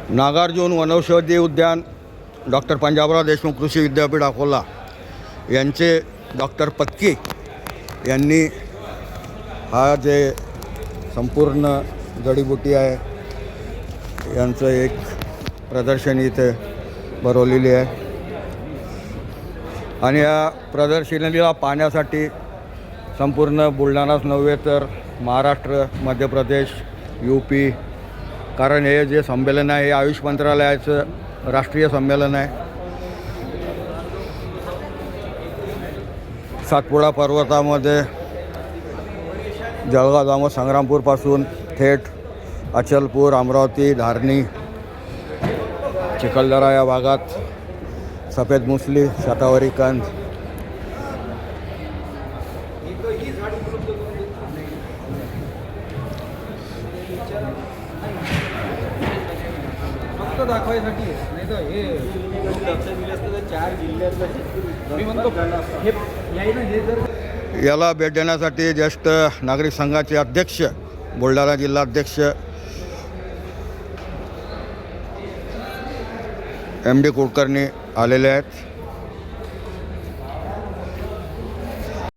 नागार्जुन वनौषधी उद्यान, डॉक्टर पंजाबराव देशमुख कृषी विद्यापीठ अकोला यांचे डॉक्टर पत्की यांनी हा जे संपूर्ण जडीबुटी आहे यांचं एक प्रदर्शनी इथे भरवलेली आहे आणि या प्रदर्शनीला पाहण्यासाठी संपूर्ण बुलढाणाच नव्हे तर महाराष्ट्र, मध्य प्रदेश, UP, कारण हे जे संमेलन आहे हे आयुष मंत्रालयाचं राष्ट्रीय संमेलन आहे. सातपुडा पर्वतामध्ये जळगाव, जामोद, संग्रामपूरपासून थेट अचलपूर, अमरावती, धारणी, चिखलदरा या भागात सफेद मुसली, शतावरी कंद, दाखवायसाठी नाही तर हे लक्ष दिले असतं तर 4 जिल्ह्यातलं मी म्हणतो हे जर याला भेट देण्यासाठी ज्येष्ठ नागरिक संघाचे अध्यक्ष, बुलढाणा जिल्हा अध्यक्ष MD कुलकर्णी आलेले आहेत.